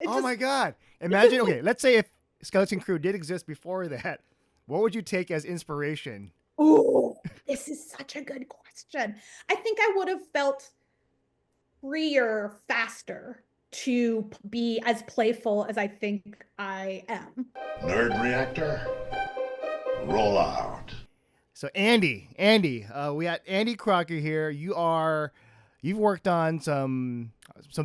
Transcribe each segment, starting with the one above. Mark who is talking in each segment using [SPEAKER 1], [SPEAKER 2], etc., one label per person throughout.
[SPEAKER 1] It
[SPEAKER 2] Oh
[SPEAKER 1] just
[SPEAKER 2] my God. Imagine, okay, let's say if Skeleton Crew did exist before that, what would you take as inspiration?
[SPEAKER 1] Oh, this is such a good question. I think I would have felt freer faster to be as playful as I think I am.
[SPEAKER 3] Nerd Reactor, roll out.
[SPEAKER 2] So Andy, we got Andy Crocker here. You've worked on some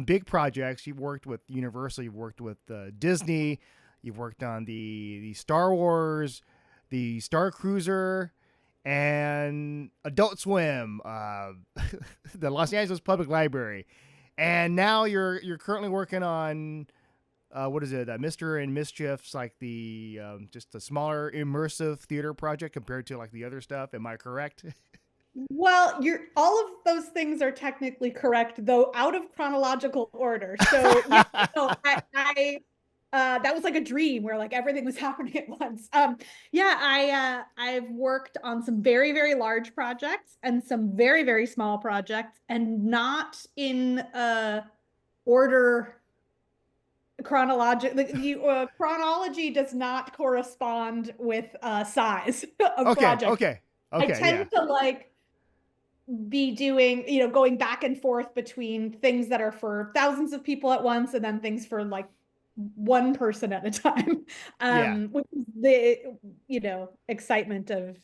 [SPEAKER 2] big projects. You've worked with Universal. You've worked with Disney. You've worked on the Star Wars, the Star Cruiser, and Adult Swim, the Los Angeles Public Library, and now you're currently working on what is it? Mister and Mischief's like the just a smaller immersive theater project compared to like the other stuff. Am I correct?
[SPEAKER 1] Well, you're all of those things are technically correct, though out of chronological order. So yeah, no, I that was like a dream where like everything was happening at once. Yeah, I've worked on some very, very large projects and some very, very small projects, and not in order chronological. The chronology does not correspond with size of
[SPEAKER 2] Okay,
[SPEAKER 1] project.
[SPEAKER 2] okay,
[SPEAKER 1] I
[SPEAKER 2] okay, yeah.
[SPEAKER 1] tend to like be doing, going back and forth between things that are for thousands of people at once and then things for like one person at a time.
[SPEAKER 2] Yeah.
[SPEAKER 1] Which is the, excitement of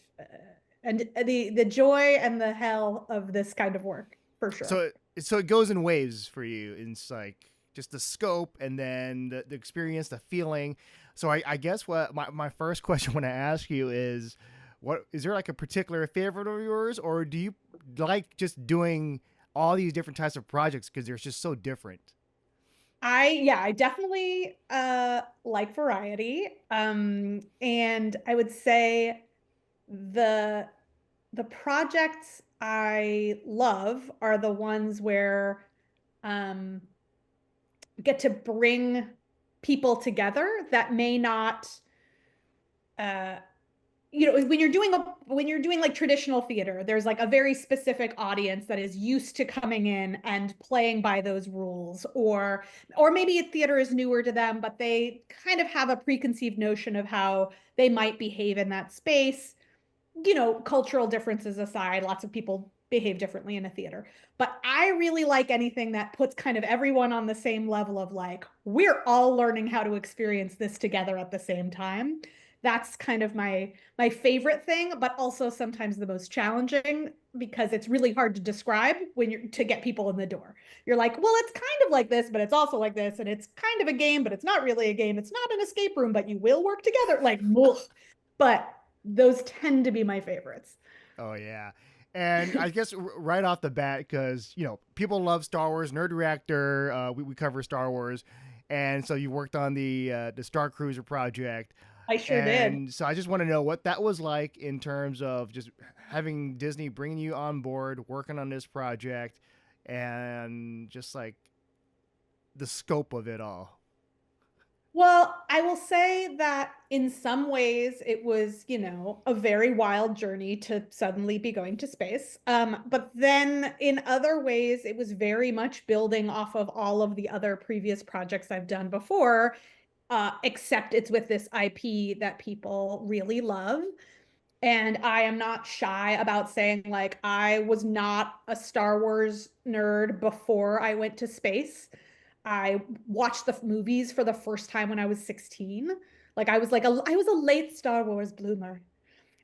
[SPEAKER 1] and the joy and the hell of this kind of work for sure.
[SPEAKER 2] So it goes in waves for you. It's like just the scope and then the experience, the feeling. So I guess what my first question when I ask you is, what is there like a particular favorite of yours, or do you like just doing all these different types of projects because they're just so different?
[SPEAKER 1] I definitely like variety. And I would say the the projects I love are the ones where um get to bring people together that may not uh when you're doing like traditional theater, there's like a very specific audience that is used to coming in and playing by those rules, or maybe theater is newer to them, but they kind of have a preconceived notion of how they might behave in that space. Cultural differences aside, lots of people behave differently in a theater. But I really like anything that puts kind of everyone on the same level of like, we're all learning how to experience this together at the same time. That's kind of my favorite thing, but also sometimes the most challenging because it's really hard to describe when you're to get people in the door. You're like, well, it's kind of like this, but it's also like this, and it's kind of a game, but it's not really a game. It's not an escape room, but you will work together. Like, ugh. But those tend to be my favorites.
[SPEAKER 2] Oh yeah. And I guess right off the bat, because people love Star Wars, Nerd Reactor. We cover Star Wars, and so you worked on the Star Cruiser project,
[SPEAKER 1] I sure did.
[SPEAKER 2] and so I just want to know what that was like in terms of just having Disney bringing you on board, working on this project, and just like the scope of it all.
[SPEAKER 1] Well, I will say that in some ways it was, a very wild journey to suddenly be going to space. But then in other ways, it was very much building off of all of the other previous projects I've done before, except it's with this IP that people really love. And I am not shy about saying, like, I was not a Star Wars nerd before I went to space. I watched the movies for the first time when I was 16. Like I was a late Star Wars bloomer.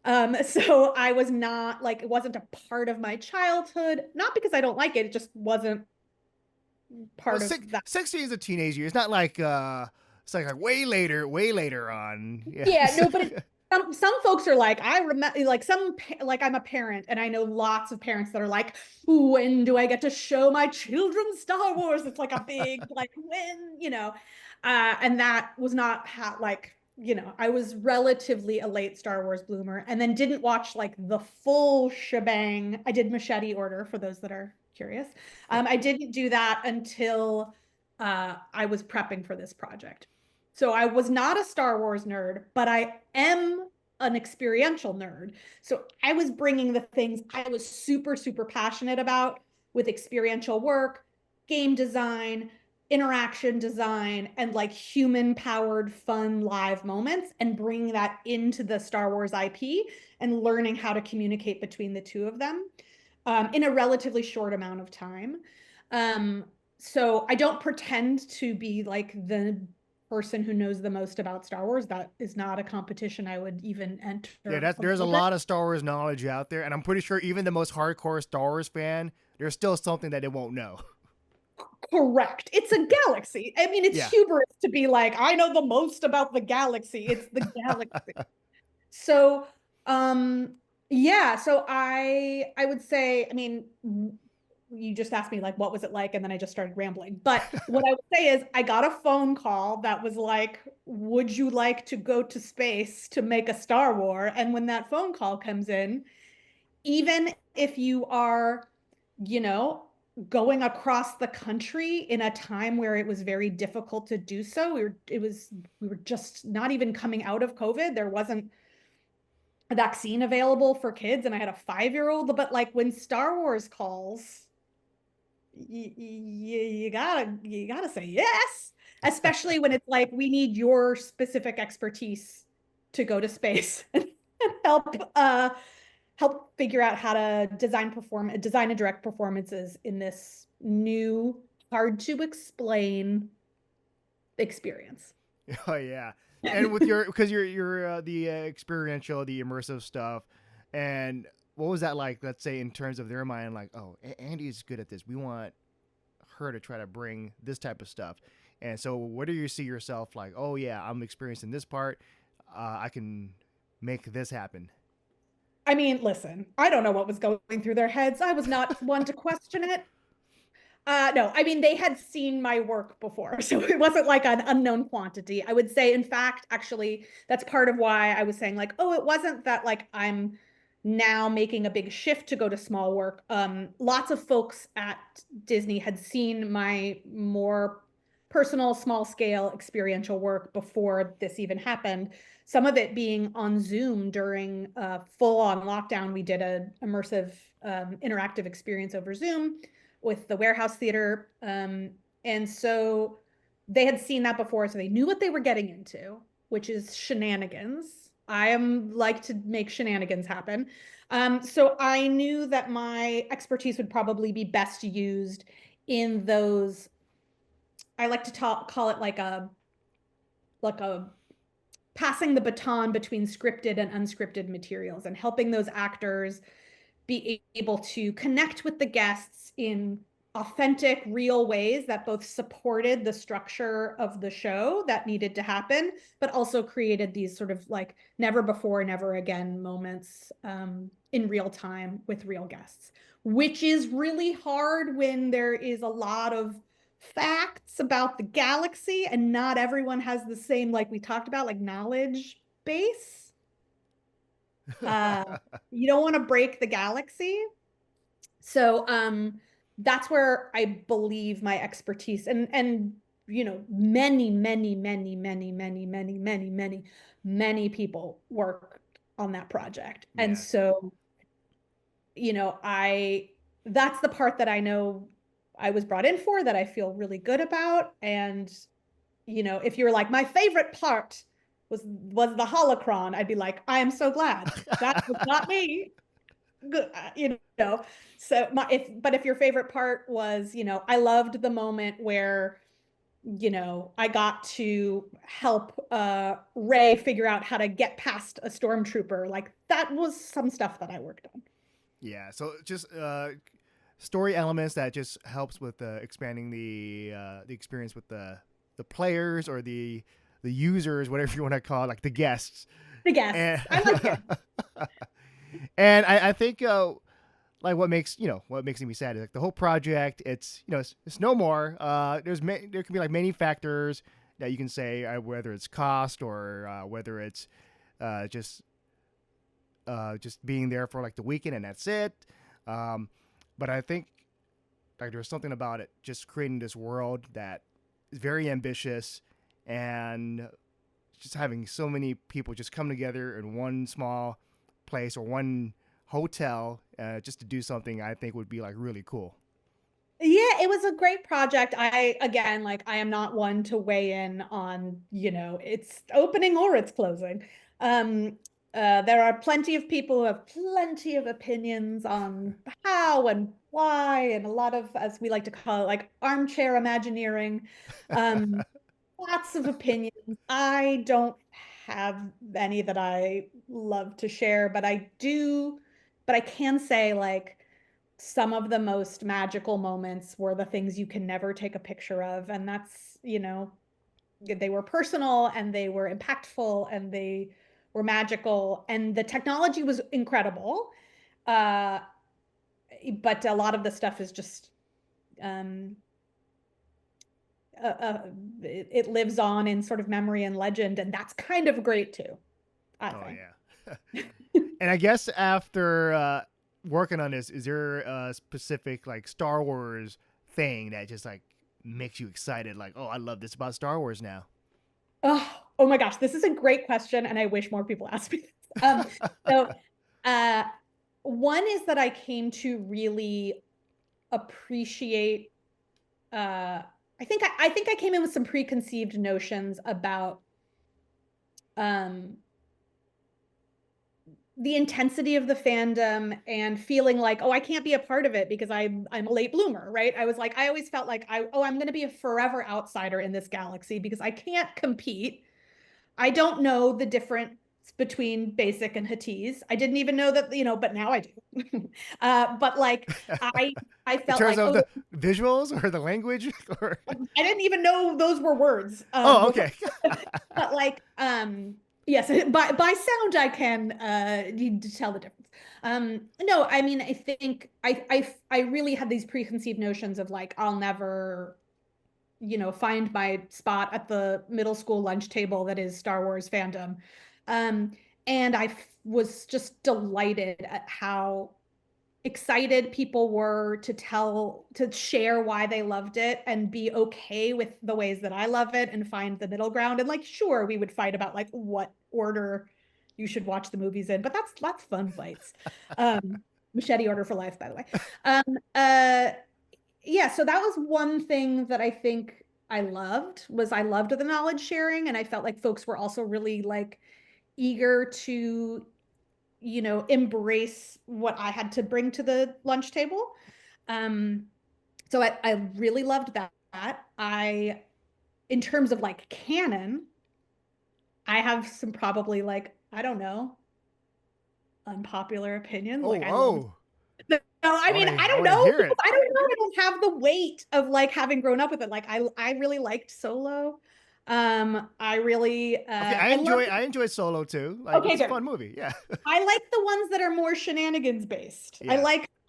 [SPEAKER 1] So I was not like it wasn't a part of my childhood, not because I don't like it, it just wasn't
[SPEAKER 2] Well,
[SPEAKER 1] part of that.
[SPEAKER 2] 16 is a teenage year. It's not like it's like way later on.
[SPEAKER 1] Yeah,
[SPEAKER 2] Yes.
[SPEAKER 1] no, but some folks are like, I remember, like like I'm a parent, and I know lots of parents that are like, when do I get to show my children Star Wars? It's like a big like when. And that was not how like. I was relatively a late Star Wars bloomer and then didn't watch like the full shebang. I did Machete Order for those that are curious. I didn't do that until I was prepping for this project. So I was not a Star Wars nerd, but I am an experiential nerd. So I was bringing the things I was super, super passionate about with experiential work, game design, interaction design and like human powered fun live moments and bringing that into the Star Wars IP and learning how to communicate between the two of them in a relatively short amount of time. So I don't pretend to be like the person who knows the most about Star Wars. That is not a competition I would even
[SPEAKER 2] Yeah,
[SPEAKER 1] enter
[SPEAKER 2] there's a
[SPEAKER 1] little bit.
[SPEAKER 2] lot of Star Wars knowledge out there, and I'm pretty sure even the most hardcore Star Wars fan, there's still something that they won't know.
[SPEAKER 1] Correct. It's a galaxy. I mean, it's
[SPEAKER 2] Yeah.
[SPEAKER 1] hubris to be like, I know the most about the galaxy. It's the galaxy. So, yeah, so I would say, I mean, you just asked me like what was it like, and then I just started rambling. But what I would say is I got a phone call that was like, would you like to go to space to make a Star War? And when that phone call comes in, even if you are, you know, going across the country in a time where it was very difficult to do so, we were just not even coming out of COVID. There wasn't a vaccine available for kids, and I had a 5-year-old. But like when Star Wars calls, you gotta say yes, especially when it's like we need your specific expertise to go to space and help help figure out how to design and direct performances in this new, hard to explain experience.
[SPEAKER 2] Oh yeah, and with your because you're the experiential, the immersive stuff, and what was that like? Let's say in terms of their mind, like, oh, Andy's good at this. We want her to try to bring this type of stuff. And so, where do you see yourself like? Oh yeah, I'm experiencing this part. I can make this happen.
[SPEAKER 1] I mean, listen, I don't know what was going through their heads. I was not one to question it. No, I mean, they had seen my work before, so it wasn't like an unknown quantity. I would say, in fact, actually, that's part of why I was saying, like, oh, it wasn't that like I'm now making a big shift to go to small work. Lots of folks at Disney had seen my more personal, small scale experiential work before this even happened. Some of it being on Zoom during full on lockdown. We did an immersive interactive experience over Zoom with the Warehouse Theater. And so they had seen that before, so they knew what they were getting into, which is shenanigans. I am like to make shenanigans happen. So I knew that my expertise would probably be best used in those. I like to call it like a passing the baton between scripted and unscripted materials and helping those actors be able to connect with the guests in authentic, real ways that both supported the structure of the show that needed to happen, but also created these sort of like never before, never again moments in real time with real guests, which is really hard when there is a lot of facts about the galaxy and not everyone has the same, like we talked about, like knowledge base. Uh, you don't want to break the galaxy. So that's where I believe my expertise and you know many people work on that project. And
[SPEAKER 2] Yeah.
[SPEAKER 1] so you know I that's the part that I know I was brought in for, that I feel really good about. And you know, if you're like, my favorite part was the holocron, I'd be like, I am so glad that was not me. Good, you know. So if your favorite part was, you know, I loved the moment where, you know, I got to help Ray figure out how to get past a stormtrooper. Like that was some stuff that I worked on.
[SPEAKER 2] Yeah. So just story elements that just helps with expanding the experience with the players or the users, whatever you want to call it, like the guests.
[SPEAKER 1] The guests,
[SPEAKER 2] And,
[SPEAKER 1] I like it.
[SPEAKER 2] and I think like what makes me sad is like the whole project. It's it's no more. There can be like many factors that you can say, whether it's cost or whether it's just being there for like the weekend and that's it. But I think like there's something about it, just creating this world that is very ambitious, and just having so many people just come together in one small place or one hotel just to do something I think would be like really cool.
[SPEAKER 1] Yeah, it was a great project. Again, like I am not one to weigh in on, it's opening or it's closing. Um, there are plenty of people who have plenty of opinions on how and why, and a lot of, as we like to call it, like armchair Imagineering. Um, Lots of opinions. I don't have any that I love to share, but I can say like some of the most magical moments were the things you can never take a picture of. And that's, they were personal and they were impactful and they were magical and the technology was incredible. Uh, but a lot of the stuff is just, um, uh, uh, it lives on in sort of memory and legend, and that's kind of great too, I
[SPEAKER 2] Oh
[SPEAKER 1] think.
[SPEAKER 2] yeah. And I guess after working on this, is there a specific like Star Wars thing that just like makes you excited? Like, oh, I love this about Star Wars now.
[SPEAKER 1] Oh my gosh, this is a great question, and I wish more people asked me this. So, uh, one is that I came to really appreciate. I think I came in with some preconceived notions about um, the intensity of the fandom and feeling like, oh, I can't be a part of it because I'm a late bloomer, right? I was like, I always felt like I'm going to be a forever outsider in this galaxy because I can't compete. I don't know the difference between basic and Huttese. I didn't even know that, but now I do. But like I I
[SPEAKER 2] In
[SPEAKER 1] felt
[SPEAKER 2] terms
[SPEAKER 1] like,
[SPEAKER 2] of
[SPEAKER 1] oh,
[SPEAKER 2] the visuals or the language, or
[SPEAKER 1] I didn't even know those were words
[SPEAKER 2] oh,
[SPEAKER 1] before.
[SPEAKER 2] okay.
[SPEAKER 1] But like, yes, by sound I can tell the difference. No, I mean, I think I really had these preconceived notions of like I'll never, find my spot at the middle school lunch table that is Star Wars fandom. Um, and was just delighted at how excited people were to share why they loved it and be okay with the ways that I love it and find the middle ground. And like, sure, we would fight about like what order you should watch the movies in, but that's fun fights. Machete order for life, by the way. Um, uh, yeah, so that was one thing that I think I loved the knowledge sharing, and I felt like folks were also really like eager to embrace what I had to bring to the lunch table. Um, so I really loved that. In terms of like canon, I have some probably like, I don't know, unpopular opinions. Like
[SPEAKER 2] Oh,
[SPEAKER 1] I love,
[SPEAKER 2] oh.
[SPEAKER 1] no, I mean, I
[SPEAKER 2] I
[SPEAKER 1] don't
[SPEAKER 2] want to
[SPEAKER 1] know
[SPEAKER 2] hear
[SPEAKER 1] because
[SPEAKER 2] it.
[SPEAKER 1] I don't know. I don't have the weight of like having grown up with it. Like I really liked Solo. I really,
[SPEAKER 2] Okay,
[SPEAKER 1] I love,
[SPEAKER 2] I enjoy Solo too. Like
[SPEAKER 1] okay,
[SPEAKER 2] it's a
[SPEAKER 1] good.
[SPEAKER 2] fun movie. Yeah.
[SPEAKER 1] I like the ones that are more shenanigans based.
[SPEAKER 2] Yeah.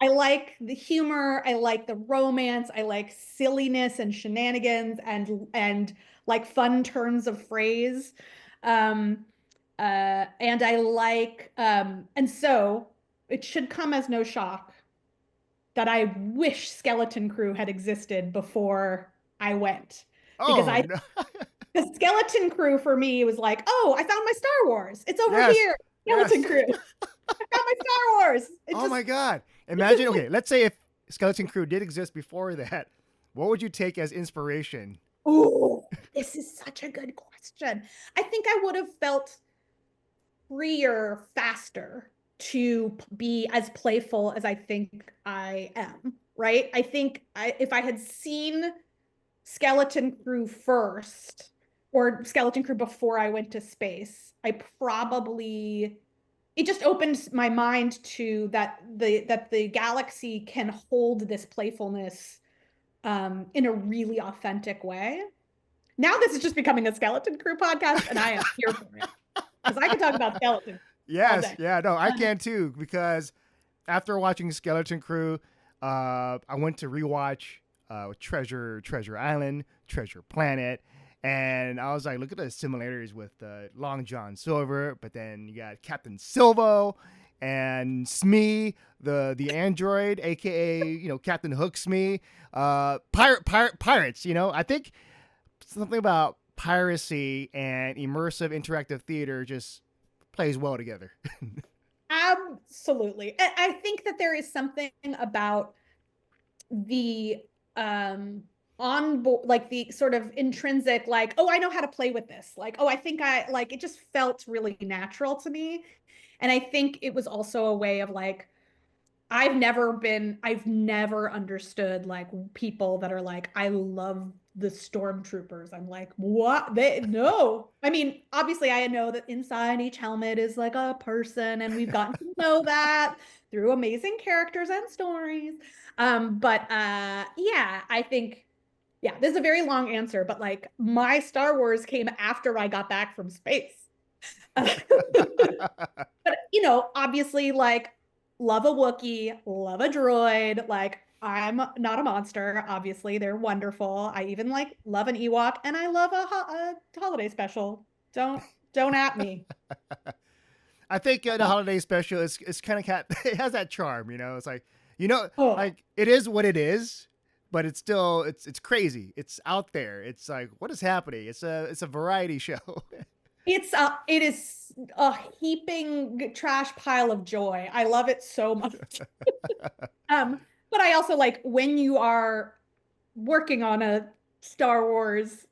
[SPEAKER 1] I like the humor, I like the romance, I like silliness and shenanigans and like fun turns of phrase. Um and I like and so it should come as no shock that I wish Skeleton Crew had existed before I went because
[SPEAKER 2] Oh
[SPEAKER 1] I
[SPEAKER 2] no.
[SPEAKER 1] the Skeleton Crew for me was like, oh, I found my Star Wars. It's over
[SPEAKER 2] Yes.
[SPEAKER 1] here. Skeleton
[SPEAKER 2] Yes.
[SPEAKER 1] Crew. I found my Star Wars.
[SPEAKER 2] Oh my God.
[SPEAKER 1] It just
[SPEAKER 2] Imagine,
[SPEAKER 1] like,
[SPEAKER 2] okay, let's say if Skeleton Crew did exist before that, what would you take as inspiration?
[SPEAKER 1] oh, this is such a good question. I think I would have felt freer faster to be as playful as I think I am, right? I think if I had seen Skeleton Crew first or Skeleton Crew before I went to space, I probably it just opened my mind to that the galaxy can hold this playfulness in a really authentic way. Now this is just becoming a Skeleton Crew podcast, and I am here for it because I could talk about Skeleton all
[SPEAKER 2] Yes.
[SPEAKER 1] day.
[SPEAKER 2] Yeah. No, I
[SPEAKER 1] Um,
[SPEAKER 2] can too because after watching Skeleton Crew, I went to rewatch Treasure Island, Treasure Planet, and I was like, look at the similarities with Long John Silver, but then you got Captain Silvo and Smee, the android, aka Captain Hook Smee, pirates. I think something about piracy and immersive interactive theater just plays well together.
[SPEAKER 1] Absolutely. I think that there is something about the on board, like the sort of intrinsic, like, oh, I know how to play with this. Like, oh, I think I like, it just felt really natural to me. And I think it was also a way of like, I've never understood like people that are like, I love the stormtroopers. I'm like, what? No. I mean, obviously I know that inside each helmet is like a person, and we've gotten to know that through amazing characters and stories. Yeah, I think, yeah, this is a very long answer, but like my Star Wars came after I got back from space. But obviously, like, love a Wookiee, love a droid. Like, I'm not a monster. Obviously, they're wonderful. I even like love an Ewok, and I love a holiday special. Don't at me.
[SPEAKER 2] I think the holiday special is kind of it has that charm, It's like
[SPEAKER 1] Oh,
[SPEAKER 2] like it is what it is, but it's still it's crazy. It's out there. It's like, what is happening? It's a variety show.
[SPEAKER 1] it is a heaping trash pile of joy. I love it so much. But I also like when you are working on a Star Wars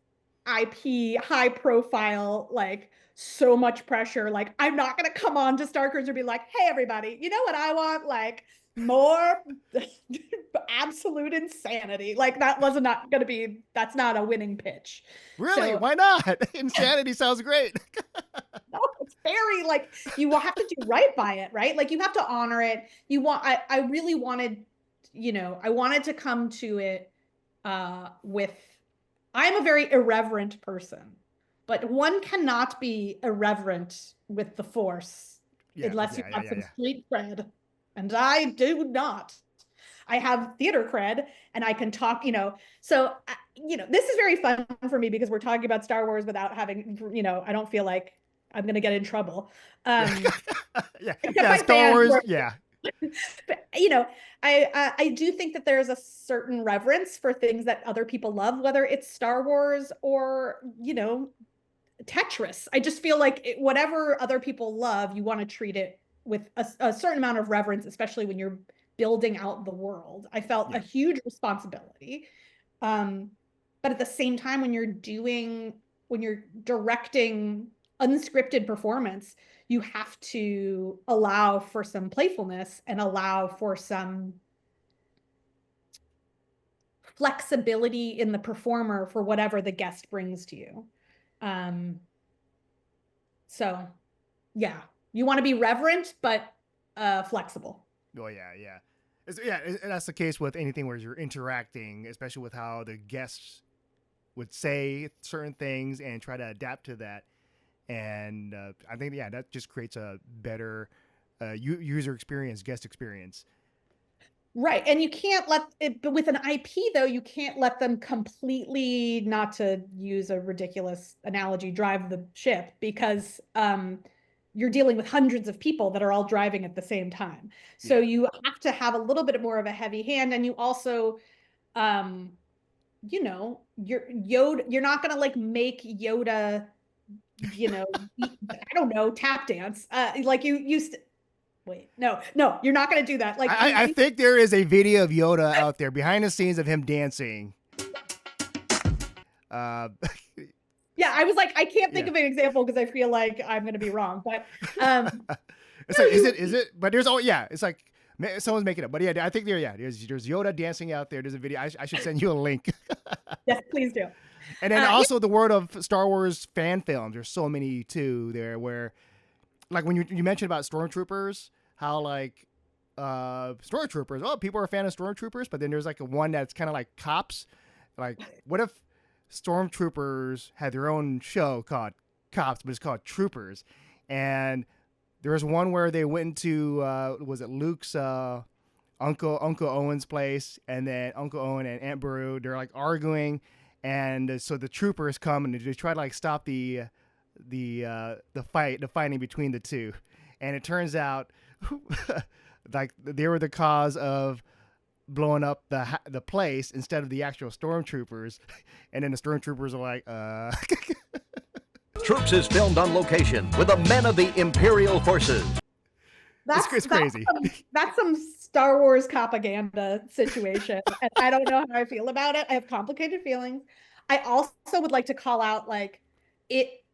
[SPEAKER 1] IP, high profile, like so much pressure. Like, I'm not gonna come on to Starcruiser and be like, hey everybody, you know what I want? Like more absolute insanity. Like that's not a winning pitch.
[SPEAKER 2] Really?
[SPEAKER 1] So,
[SPEAKER 2] Why not? Insanity sounds great.
[SPEAKER 1] no, it's very like you will have to do right by it, right? Like you have to honor it. I really wanted, I wanted to come to it with, I'm a very irreverent person, but one cannot be irreverent with the Force unless you have some street cred. And I do not. I have theater cred and I can talk, so, this is very fun for me because we're talking about Star Wars without having, I don't feel like I'm going to get in trouble.
[SPEAKER 2] Star Wars. Yeah.
[SPEAKER 1] But, I do think that there's a certain reverence for things that other people love, whether it's Star Wars or, Tetris. I just feel like whatever other people love, you want to treat it with a certain amount of reverence, especially when you're building out the world. I felt a huge responsibility. But at the same time, when you're directing unscripted performance, you have to allow for some playfulness and allow for some flexibility in the performer for whatever the guest brings to you. So yeah, you want to be reverent, but flexible.
[SPEAKER 2] Oh yeah. That's the case with anything where you're interacting, especially with how the guests would say certain things and try to adapt to that. And I think, that just creates a better user experience, guest experience.
[SPEAKER 1] Right. And you can't let it, but with an IP though, you can't let them completely, not to use a ridiculous analogy, drive the ship, because you're dealing with hundreds of people that are all driving at the same time. So you have to have a little bit more of a heavy hand. And you also, you're not going to like make Yoda, I don't know, tap dance. Like you used to. Wait, no, you're not going to do that. Like
[SPEAKER 2] I think there is a video of Yoda out there behind the scenes of him dancing.
[SPEAKER 1] Yeah, I was like, I can't think of an example because I feel like I'm going to be wrong. But
[SPEAKER 2] it's like, is it? But there's it's like someone's making it. But I think there's Yoda dancing out there. There's a video. I should send you a link.
[SPEAKER 1] Yes, please do.
[SPEAKER 2] And then also the world of Star Wars fan films. There's so many too there where, like when you mentioned about Stormtroopers, how like Stormtroopers, people are a fan of Stormtroopers, but then there's like one that's kind of like cops. Like, what if Stormtroopers had their own show called Cops, but it's called Troopers? And there was one where they went into was it Luke's Uncle Owen's place, and then Uncle Owen and Aunt Beru, they're like arguing, and so the troopers come and they try to like stop the fighting between the two, and it turns out like they were the cause of blowing up the place instead of the actual stormtroopers. And then the stormtroopers are like,
[SPEAKER 4] Troops is filmed on location with the men of the Imperial Forces.
[SPEAKER 1] It's
[SPEAKER 2] crazy.
[SPEAKER 1] That's some Star Wars propaganda situation, and I don't know how I feel about it. I have complicated feelings. I also would like to call out like it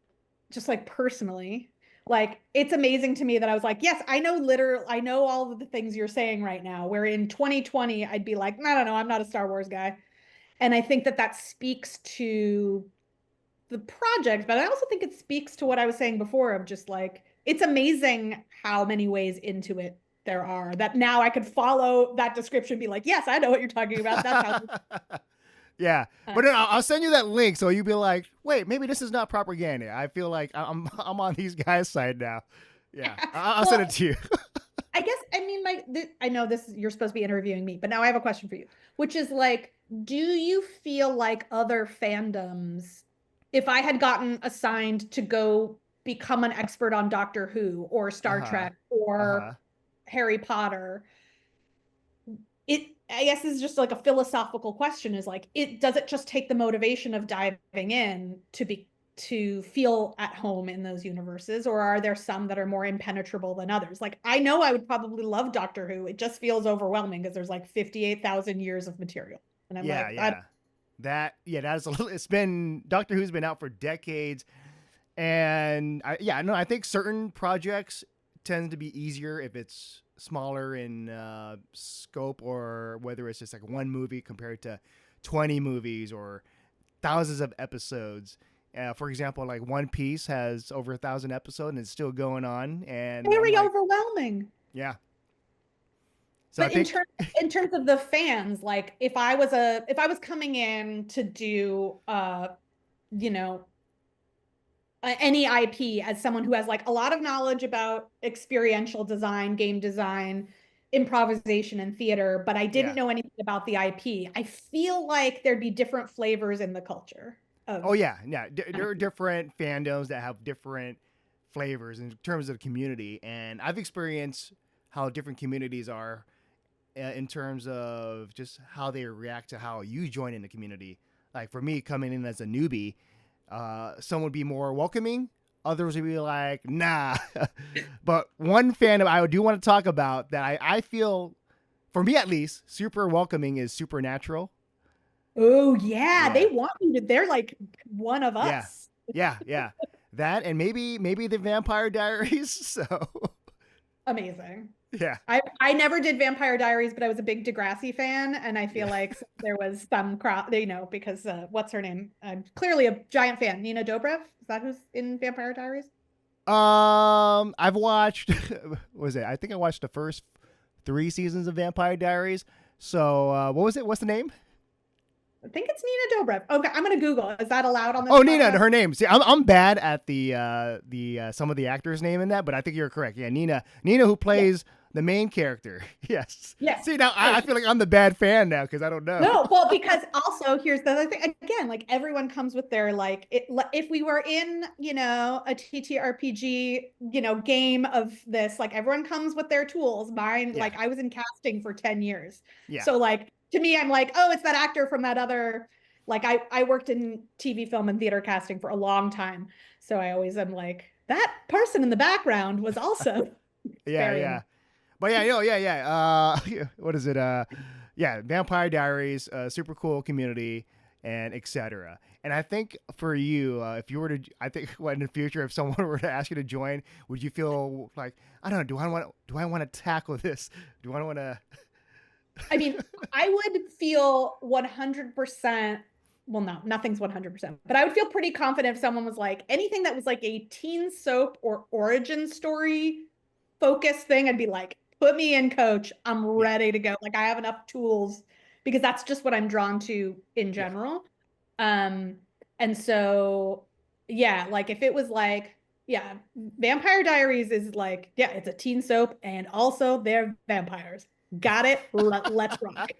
[SPEAKER 1] just like personally, like it's amazing to me that I was like, yes, I know all of the things you're saying right now, where in 2020 I'd be like, no, I'm not a Star Wars guy. And I think that that speaks to the project, but I also think it speaks to what I was saying before of just like, it's amazing how many ways into it there are, that now I could follow that description, be like, yes, I know what you're talking about. That's how.
[SPEAKER 2] Yeah, but then I'll send you that link so you'll be like, wait, maybe this is not propaganda. I feel like I'm on these guys' side now. Yeah, I'll send it to you.
[SPEAKER 1] I guess, I mean, I know you're supposed to be interviewing me, but now I have a question for you, which is like, do you feel like other fandoms, if I had gotten assigned to go become an expert on Doctor Who or Star Trek or Harry Potter, I guess this is just like a philosophical question, is like, does it just take the motivation of diving in to feel at home in those universes, or are there some that are more impenetrable than others? Like, I know I would probably love Doctor Who. It just feels overwhelming because there's like 58,000 years of material. And I'm
[SPEAKER 2] that is a little, it's been, Doctor Who's been out for decades. And I think certain projects tend to be easier if it's smaller in scope, or whether it's just like one movie compared to 20 movies or thousands of episodes. For example, like One Piece has over 1,000 episodes and it's still going on. And
[SPEAKER 1] very overwhelming.
[SPEAKER 2] Yeah.
[SPEAKER 1] So but in terms of the fans, like if I was coming in to do any IP as someone who has like a lot of knowledge about experiential design, game design, improvisation, and theater, but I didn't know anything about the IP, I feel like there'd be different flavors in the culture.
[SPEAKER 2] There are different fandoms that have different flavors in terms of community, and I've experienced how different communities are in terms of just how they react to how you join in the community. Like for me, coming in as a newbie, some would be more welcoming, others would be like, nah. But one fandom I do want to talk about that I feel, for me at least, super welcoming is Supernatural.
[SPEAKER 1] Oh yeah, they want you to. They're like one of us.
[SPEAKER 2] Yeah. That, and maybe the Vampire Diaries. So
[SPEAKER 1] amazing.
[SPEAKER 2] Yeah.
[SPEAKER 1] I never did Vampire Diaries, but I was a big Degrassi fan, and I feel like there was some because what's her name? I'm clearly a giant fan. Nina Dobrev, is that who's in Vampire Diaries?
[SPEAKER 2] I've watched. I think I watched the first 3 seasons of Vampire Diaries. So what was it? What's the name?
[SPEAKER 1] I think it's Nina Dobrev. Okay, I'm gonna Google. Is that allowed on this?
[SPEAKER 2] Oh, podcast? Nina, her name. See, I'm bad at the some of the actors' name in that, but I think you're correct. Yeah, Nina, who plays the main character. Yes. See, now I feel like I'm the bad fan now because I don't know.
[SPEAKER 1] No, well, because also here's the other thing. Again, like everyone comes with their like. If we were in a TTRPG game of this, like everyone comes with their tools. Mine, like I was in casting for 10 years. Yeah. So like. To me, I'm like, oh, it's that actor from that other, like I worked in TV, film, and theater casting for a long time. So I always am like, that person in the background was also.
[SPEAKER 2] But what is it? Vampire Diaries, super cool community, and etc. And I think for you, if you were to, I think in the future, if someone were to ask you to join, would you feel like, I don't know, do I want to tackle this? Do I want to?
[SPEAKER 1] I mean, I would feel 100%. Well, no, nothing's 100%, but I would feel pretty confident if someone was like, anything that was like a teen soap or origin story focused thing, I'd be like, put me in, coach. I'm ready to go. Like I have enough tools, because that's just what I'm drawn to in general. And so, like if it was like, Vampire Diaries is like, it's a teen soap and also they're vampires. Got it. Let's rock.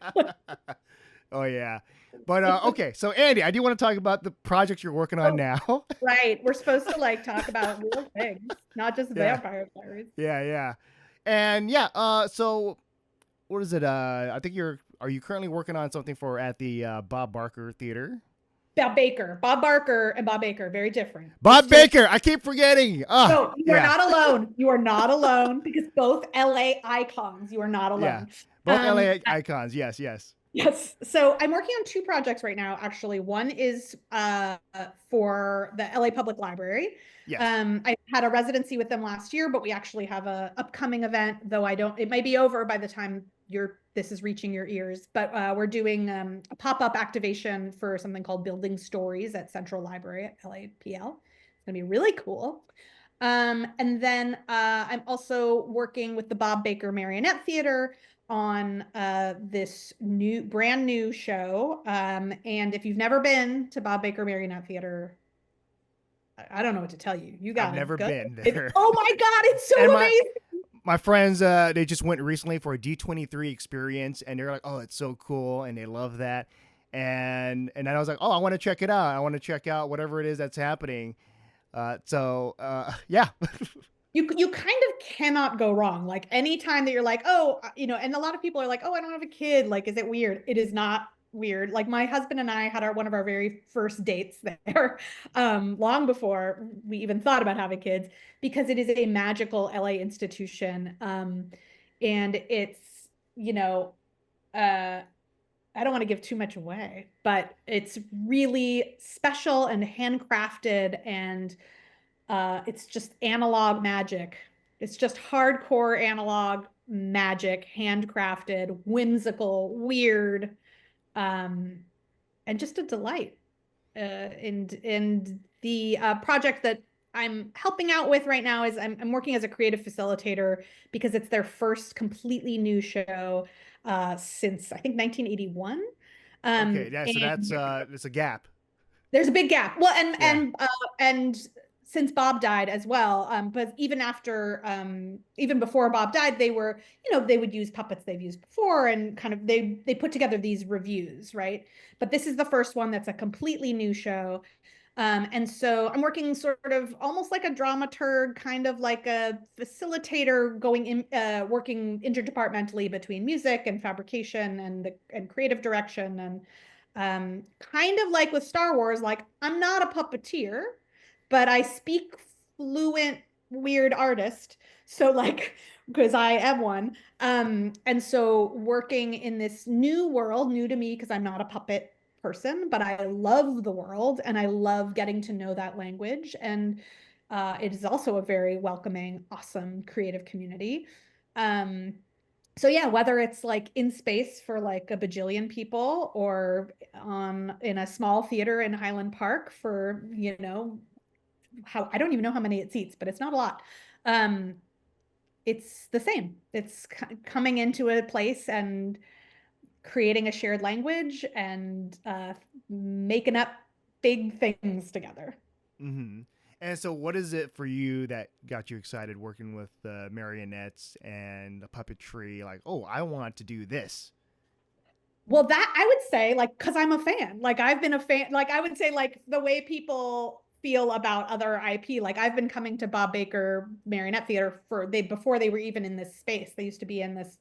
[SPEAKER 2] Oh yeah. But okay, so Andy, I do want to talk about the projects you're working on now.
[SPEAKER 1] Right. We're supposed to like talk about real things, not just Vampire Diaries.
[SPEAKER 2] Yeah. And so what is it? I think are you currently working on something at the Bob Barker Theater?
[SPEAKER 1] Bob Barker and Bob Baker, very different.
[SPEAKER 2] Bob Baker, I keep forgetting.
[SPEAKER 1] No, you are not alone. You are not alone, because both LA icons. You are not alone.
[SPEAKER 2] Both LA icons. Yes, yes.
[SPEAKER 1] Yes. So I'm working on two projects right now, actually. One is for the LA Public Library.
[SPEAKER 2] Yes.
[SPEAKER 1] I had a residency with them last year, but we actually have a upcoming event, though it might be over by the time this is reaching your ears. But we're doing a pop-up activation for something called Building Stories at Central Library at LAPL. It's gonna be really cool. And then I'm also working with the Bob Baker Marionette Theater on this brand new show. And if you've never been to Bob Baker Marionette Theater, I don't know what to tell you. You
[SPEAKER 2] I've
[SPEAKER 1] gotta
[SPEAKER 2] never
[SPEAKER 1] go.
[SPEAKER 2] been there.
[SPEAKER 1] Oh my God, it's so
[SPEAKER 2] And
[SPEAKER 1] amazing.
[SPEAKER 2] my friends, they just went recently for a D23 experience, and they're like, "Oh, it's so cool," and they love that. And then I was like, "Oh, I want to check it out. I want to check out whatever it is that's happening." Yeah.
[SPEAKER 1] You kind of cannot go wrong. Like anytime that you're like, oh, and a lot of people are like, oh, I don't have a kid. Like, is it weird? It is not weird. Like my husband and I had one of our very first dates there, long before we even thought about having kids, because it is a magical LA institution. And it's, I don't want to give too much away, but it's really special and handcrafted, and it's just analog magic. It's just hardcore analog magic, handcrafted, whimsical, weird, and just a delight. And the project that I'm helping out with right now is I'm working as a creative facilitator because it's their first completely new show since I think 1981.
[SPEAKER 2] Okay. Yeah. So
[SPEAKER 1] And
[SPEAKER 2] it's a gap.
[SPEAKER 1] there's a big gap. Well,
[SPEAKER 2] Yeah.
[SPEAKER 1] and since Bob died as well, but even before Bob died, they were, they would use puppets they've used before, and kind of they put together these reviews, right? But this is the first one that's a completely new show. And so I'm working sort of almost like a dramaturg, kind of like a facilitator, working interdepartmentally between music and fabrication and creative direction, and kind of like with Star Wars, like I'm not a puppeteer, but I speak fluent weird artist. So like, because I am one. And so working in this new world, new to me, because I'm not a puppet person, but I love the world and I love getting to know that language. And it is also a very welcoming, awesome, creative community. Um, so yeah, whether it's like in space for like a bajillion people or in a small theater in Highland Park for, how I don't even know how many it seats, but it's not a lot. Um, it's the same. It's coming into a place and creating a shared language and making up big things together.
[SPEAKER 2] Mm-hmm. And so, what is it for you that got you excited working with the marionettes and the puppetry? Like, oh, I want to do this.
[SPEAKER 1] Well, that I would say, like, because I'm a fan. Like, I've been a fan. Like, I would say, like, the way people feel about other IP. Like, I've been coming to Bob Baker Marionette Theater before they were even in this space. They used to be in this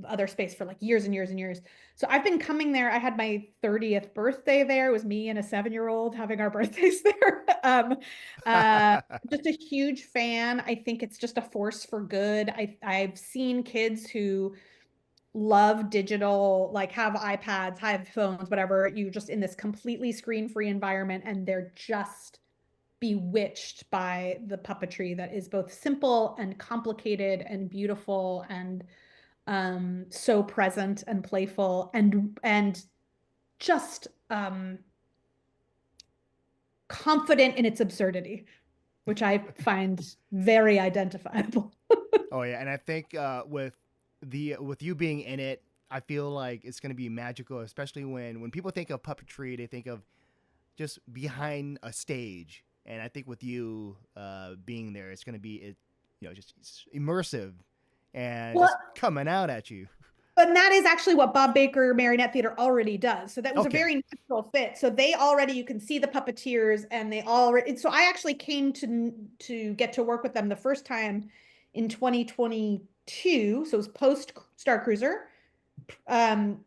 [SPEAKER 1] other space for like years and years and years. So I've been coming there. I had my 30th birthday there. It was me and a 7-year-old having our birthdays there. Just a huge fan. I think it's just a force for good. I've seen kids who love digital, like have iPads, have phones, whatever, you just in this completely screen-free environment, and they're just bewitched by the puppetry that is both simple and complicated and beautiful and so present and playful and just confident in its absurdity, which I find very identifiable.
[SPEAKER 2] Oh yeah, and I think with you being in it, I feel like it's going to be magical, especially when people think of puppetry, they think of just behind a stage, and I think with you being there, it's going to be just it's immersive and
[SPEAKER 1] Well,
[SPEAKER 2] just coming out at you.
[SPEAKER 1] but that is actually what Bob Baker Marionette Theater already does. So that was a
[SPEAKER 2] Okay.
[SPEAKER 1] very natural fit. So you can see the puppeteers, and so I actually came to get to work with them the first time in 2022. So it was post Starcruiser. Um,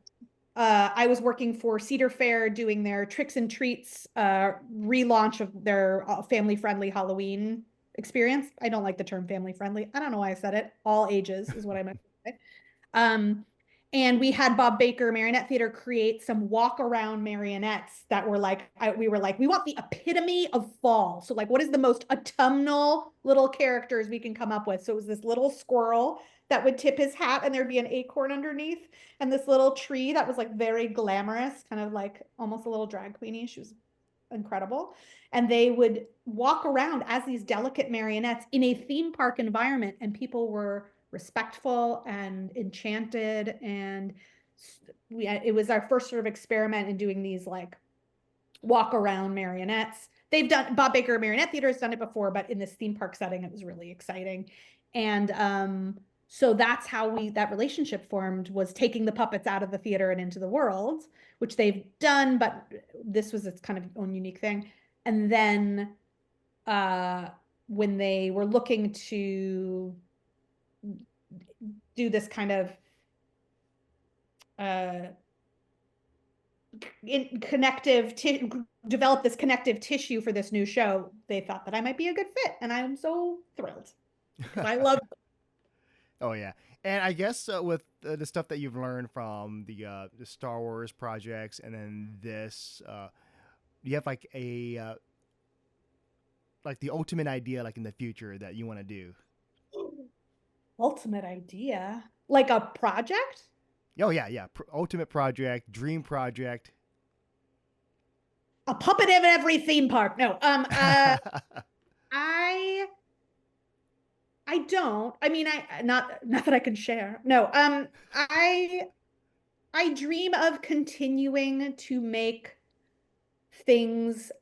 [SPEAKER 1] I was working for Cedar Fair doing their Tricks and Treats relaunch of their family friendly Halloween experience. I don't like the term family friendly. I don't know why I said it. All ages is what I meant to Um, and we had Bob Baker Marionette Theater create some walk around marionettes that were like, we were like, we want the epitome of fall. So like, what is the most autumnal little characters we can come up with? So it was this little squirrel that would tip his hat and there'd be an acorn underneath, and this little tree that was like very glamorous, kind of like almost a little drag queenie. She was incredible. And they would walk around as these delicate marionettes in a theme park environment, and people were respectful and enchanted. And it was our first sort of experiment in doing these like walk around marionettes. They've done, Bob Baker Marionette Theater has done it before, but in this theme park setting, it was really exciting. And so that's how that relationship formed, was taking the puppets out of the theater and into the world, which they've done, but this was its kind of own unique thing. And then when they were looking to do this kind of develop this connective tissue for this new show, they thought that I might be a good fit, and I'm so thrilled. I love
[SPEAKER 2] Oh yeah, and I guess with the stuff that you've learned from the Star Wars projects, and then this, you have like a like the ultimate idea, like in the future that you want to do.
[SPEAKER 1] ultimate idea, like a project.
[SPEAKER 2] Oh yeah, yeah, ultimate project, dream project.
[SPEAKER 1] A puppet in every theme park. No, I don't. I mean, I not that I can share. No, I dream of continuing to make things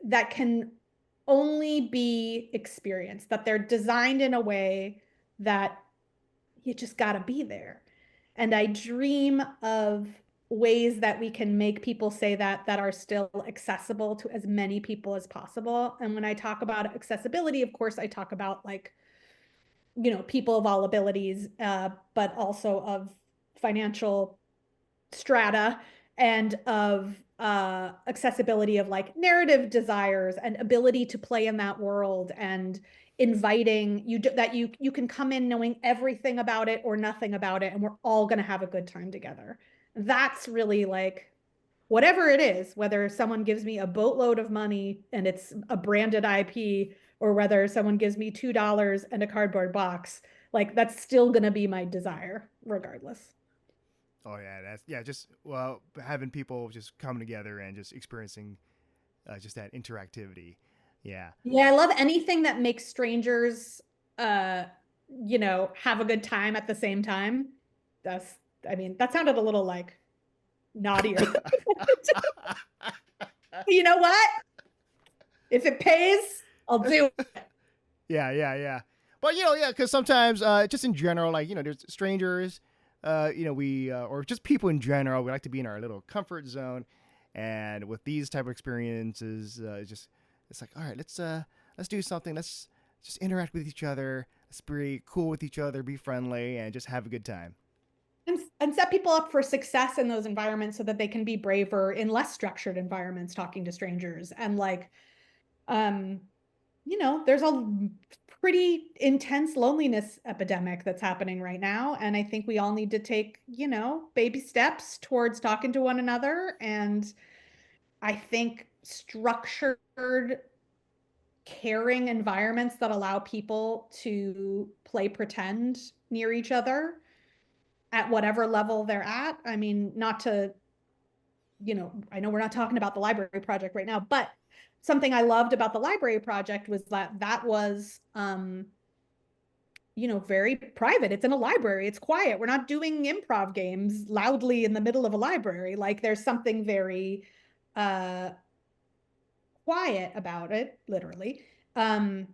[SPEAKER 1] that can only be experienced, that they're designed in a way that you just got to be there. And I dream of ways that we can make people say that are still accessible to as many people as possible. And when I talk about accessibility, of course, I talk about like, people of all abilities, but also of financial strata, and of accessibility of like narrative desires and ability to play in that world, and inviting you that you can come in knowing everything about it or nothing about it, and we're all going to have a good time together. That's really like, whatever it is, whether someone gives me a boatload of money and it's a branded IP, or whether someone gives me $2 and a cardboard box, like that's still going to be my desire regardless.
[SPEAKER 2] Oh yeah, that's yeah. Just having people just come together and just experiencing just that interactivity. Yeah.
[SPEAKER 1] Yeah, I love anything that makes strangers, uh, have a good time at the same time. That's, I mean, that sounded a little like naughtier. You know what? If it pays, I'll do it.
[SPEAKER 2] Yeah, yeah, yeah. But yeah, because sometimes, just in general, like there's strangers, we or just people in general, we like to be in our little comfort zone, and with these type of experiences, it's like, all right, let's do something. Let's just interact with each other. Let's be cool with each other, be friendly, and just have a good time.
[SPEAKER 1] And set people up for success in those environments so that they can be braver in less structured environments talking to strangers. And like, um, there's a pretty intense loneliness epidemic that's happening right now. And I think we all need to take, baby steps towards talking to one another. And I think structured, caring environments that allow people to play pretend near each other at whatever level they're at. I mean, not to, I know we're not talking about the library project right now, but something I loved about the library project was that was, very private. It's in a library. It's quiet. We're not doing improv games loudly in the middle of a library. Like there's something very quiet about it, literally, and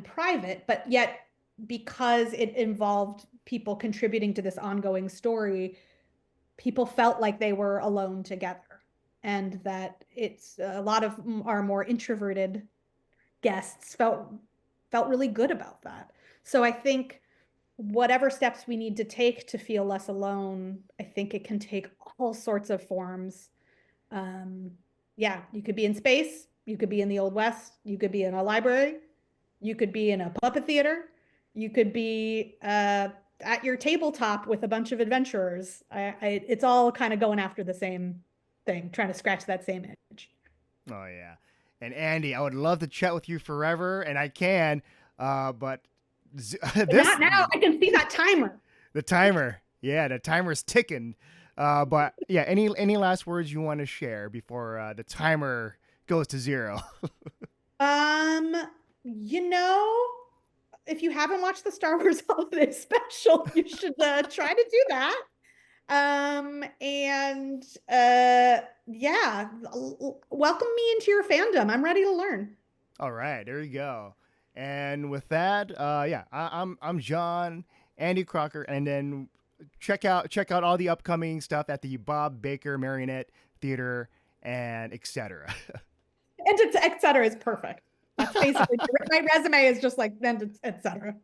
[SPEAKER 1] private, but yet because it involved people contributing to this ongoing story, people felt like they were alone together, and that it's a lot of our more introverted guests felt really good about that. So I think whatever steps we need to take to feel less alone, I think it can take all sorts of forms. Um, yeah, you could be in space, you could be in the Old West, you could be in a library, you could be in a puppet theater, you could be at your tabletop with a bunch of adventurers. It's all kind of going after the same thing, trying to scratch that same itch.
[SPEAKER 2] Oh yeah. And Andy, I would love to chat with you forever, and I can, but
[SPEAKER 1] Not now. I can see that timer.
[SPEAKER 2] The timer. Yeah, the timer's ticking. But yeah, any last words you want to share before the timer goes to 0?
[SPEAKER 1] You know, if you haven't watched the Star Wars Holiday Special, you should try to do that. Yeah, welcome me into your fandom. I'm ready to learn.
[SPEAKER 2] All right, there you go. And with that, yeah, I'm John, Andy Crocker, and then check out all the upcoming stuff at the Bob Baker Marionette Theater and etc.
[SPEAKER 1] And etc. is perfect. That's basically my resume is just like then etc.